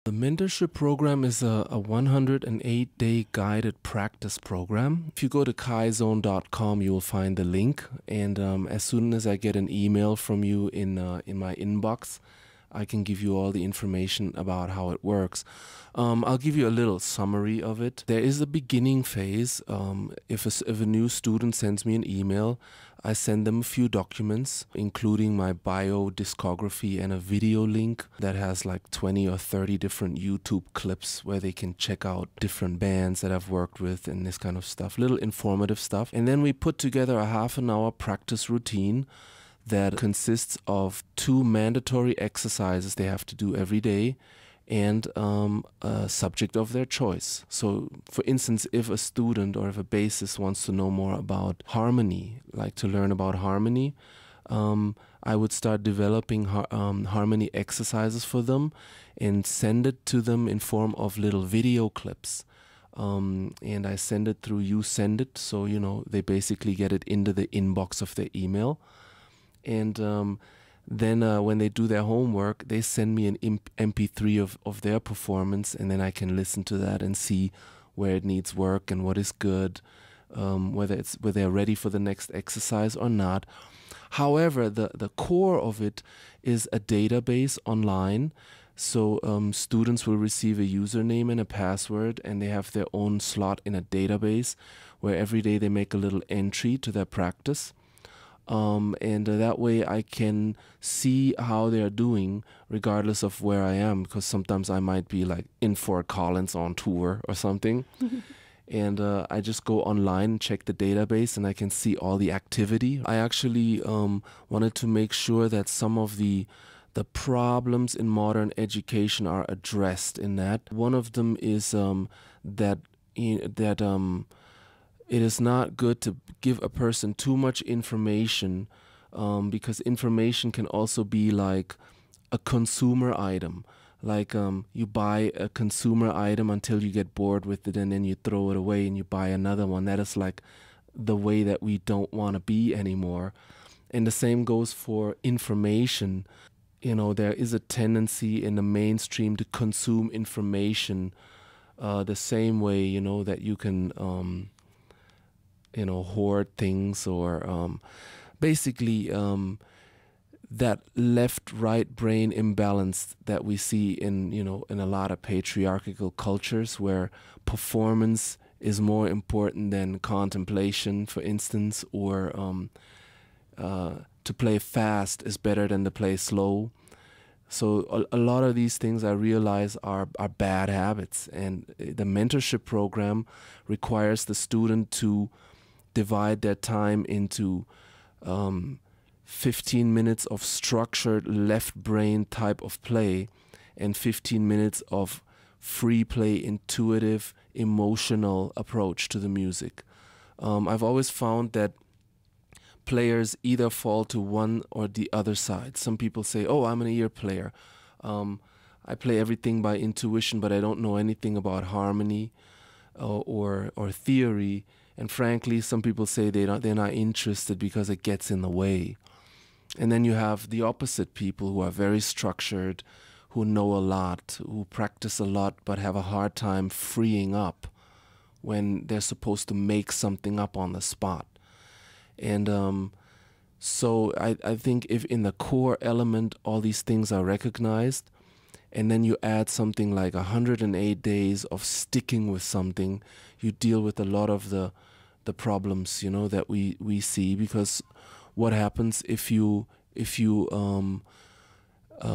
The mentorship program is a 108-day guided practice program. If you go to kaizone.com, you will find the link. And as soon as I get an email from you in my inbox, I can give you all the information about how it works. I'll give you a little summary of it. There is a beginning phase. If a new student sends me an email, I send them a few documents, including my bio, discography, and a video link that has like 20 or 30 different YouTube clips where they can check out different bands that I've worked with and this kind of stuff, little informative stuff. And then we put together a half-an-hour practice routine that consists of 2 mandatory exercises they have to do every day and a subject of their choice. So, for instance, if a student or if a bassist wants to know more about harmony, like to learn about harmony, I would start developing harmony exercises for them and send it to them in form of little video clips. And I send it through You Send It, so, you know, they basically get it into the inbox of their email. And then when they do their homework, they send me an MP3 of their performance, and then I can listen to that and see where it needs work and what is good, whether they're ready for the next exercise or not. However, the core of it is a database online. So students will receive a username and a password, and they have their own slot in a database where every day they make a little entry to their practice. And that way I can see how they're doing regardless of where I am, because sometimes I might be like in Fort Collins on tour or something. And I just go online and check the database, and I can see all the activity. I actually wanted to make sure that some of the problems in modern education are addressed in that. One of them is that it is not good to give a person too much information, because information can also be like a consumer item. Like you buy a consumer item until you get bored with it, and then you throw it away and you buy another one. That is like the way that we don't want to be anymore. And the same goes for information. You know, there is a tendency in the mainstream to consume information the same way, you know, that you can hoard things, or basically that left-right brain imbalance that we see in a lot of patriarchal cultures, where performance is more important than contemplation, for instance, or to play fast is better than to play slow. So a lot of these things I realize are bad habits, and the mentorship program requires the student to divide their time into 15 minutes of structured left brain type of play and 15 minutes of free play, intuitive, emotional approach to the music. I've always found that players either fall to one or the other side. Some people say, oh, I'm an ear player. I play everything by intuition, but I don't know anything about harmony or theory. And frankly, some people say they're not interested because it gets in the way. And then you have the opposite people who are very structured, who know a lot, who practice a lot, but have a hard time freeing up when they're supposed to make something up on the spot. And so I think if in the core element all these things are recognized, and then you add something like 108 days of sticking with something, you deal with a lot of the problems, that we see. Because what happens if you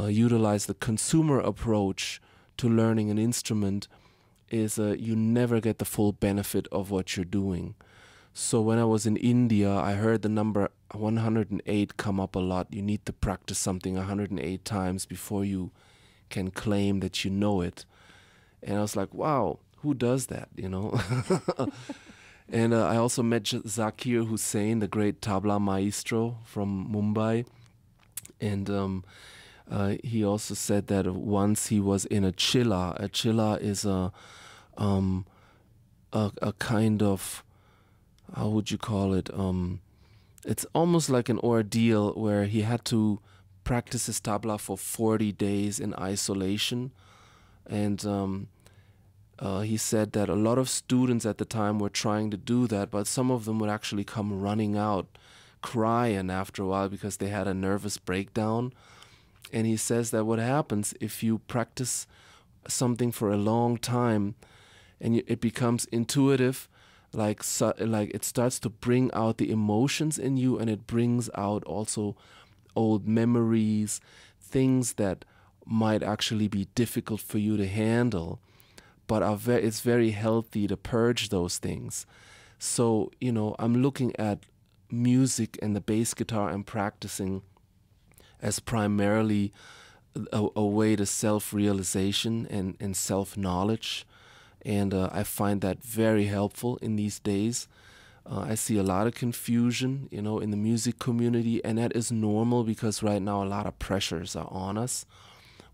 utilize the consumer approach to learning an instrument is you never get the full benefit of what you're doing. So when I was in India, I heard the number 108 come up a lot. You need to practice something 108 times before you can claim that you know it. And I was like, wow, who does that, And I also met Zakir Hussain, the great tabla maestro from Mumbai. And he also said that once he was in a chilla. A chilla is a kind of, how would you call it? It's almost like an ordeal where he had to practice his tabla for 40 days in isolation. And he said that a lot of students at the time were trying to do that, but some of them would actually come running out, crying after a while because they had a nervous breakdown. And he says that what happens if you practice something for a long time and it becomes intuitive, like it starts to bring out the emotions in you, and it brings out also old memories, things that might actually be difficult for you to handle, but it's very healthy to purge those things. So, you know, I'm looking at music and the bass guitar I'm practicing as primarily a way to self-realization and self-knowledge. And I find that very helpful in these days. I see a lot of confusion, you know, in the music community, and that is normal because right now a lot of pressures are on us.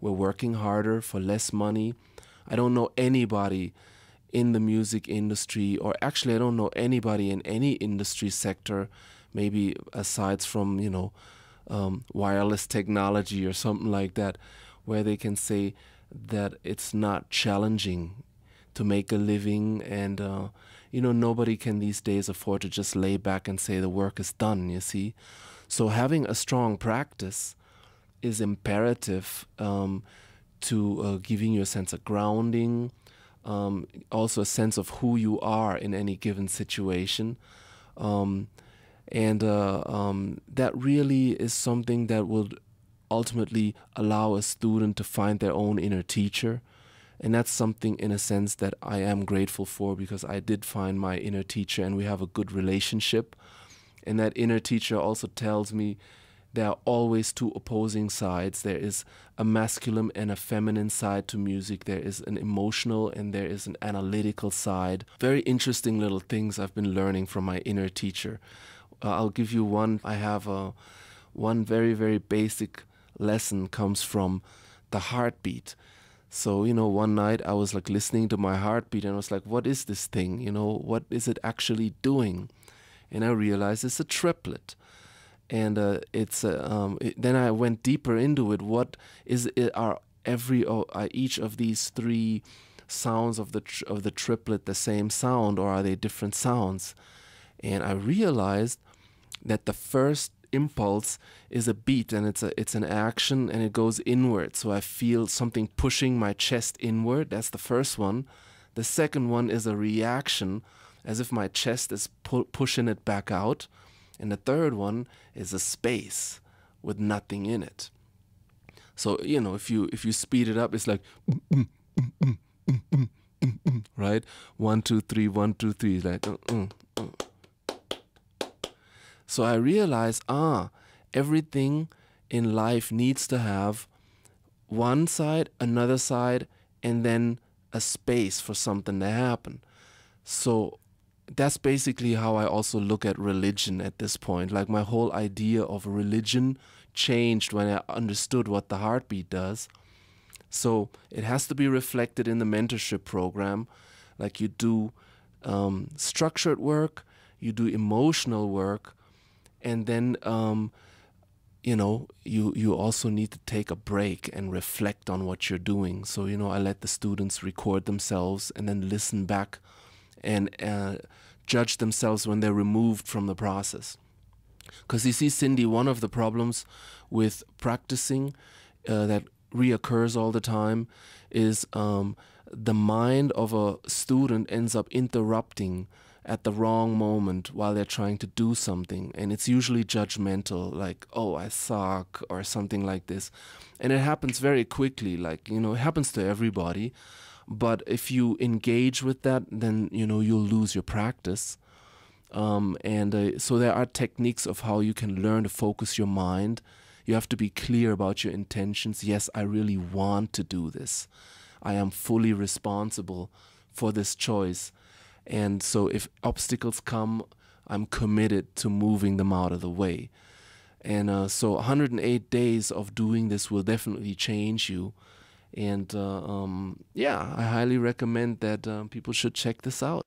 We're working harder for less money. I don't know anybody in the music industry, or actually I don't know anybody in any industry sector, maybe aside from, you know, wireless technology or something like that, where they can say that it's not challenging to make a living. And you know, nobody can these days afford to just lay back and say the work is done, you see. So having a strong practice is imperative to giving you a sense of grounding, also a sense of who you are in any given situation. And that really is something that will ultimately allow a student to find their own inner teacher. And that's something, in a sense, that I am grateful for, because I did find my inner teacher and we have a good relationship. And that inner teacher also tells me there are always two opposing sides. There is a masculine and a feminine side to music. There is an emotional and there is an analytical side. Very interesting little things I've been learning from my inner teacher. I'll give you one. I have one very, very basic lesson comes from the heartbeat. So, you know, one night I was like listening to my heartbeat and I was like, what is this thing? You know, what is it actually doing? And I realized it's a triplet. And then I went deeper into it. What is it? Are each of these three sounds of the triplet the same sound, or are they different sounds? And I realized that the first impulse is a beat, and it's an action, and it goes inward. So I feel something pushing my chest inward. That's the first one. The second one is a reaction, as if my chest is pushing it back out. And the third one is a space with nothing in it. So, you know, if you speed it up, it's like right? 1, 2, 3, 1, 2, 3, like So I realized, everything in life needs to have one side, another side, and then a space for something to happen. So that's basically how I also look at religion at this point. Like, my whole idea of religion changed when I understood what the heartbeat does. So it has to be reflected in the mentorship program. Like, you do structured work, you do emotional work, and then you know, you also need to take a break and reflect on what you're doing. So, you know, I let the students record themselves and then listen back and judge themselves when they're removed from the process. Because you see, Cindy, one of the problems with practicing that reoccurs all the time is the mind of a student ends up interrupting at the wrong moment while they're trying to do something. And it's usually judgmental, like, oh, I suck, or something like this. And it happens very quickly, like, you know, it happens to everybody. But if you engage with that, then, you know, you'll lose your practice. So there are techniques of how you can learn to focus your mind. You have to be clear about your intentions. Yes, I really want to do this. I am fully responsible for this choice. And so if obstacles come, I'm committed to moving them out of the way. And so 108 days of doing this will definitely change you. And yeah, I highly recommend that people should check this out.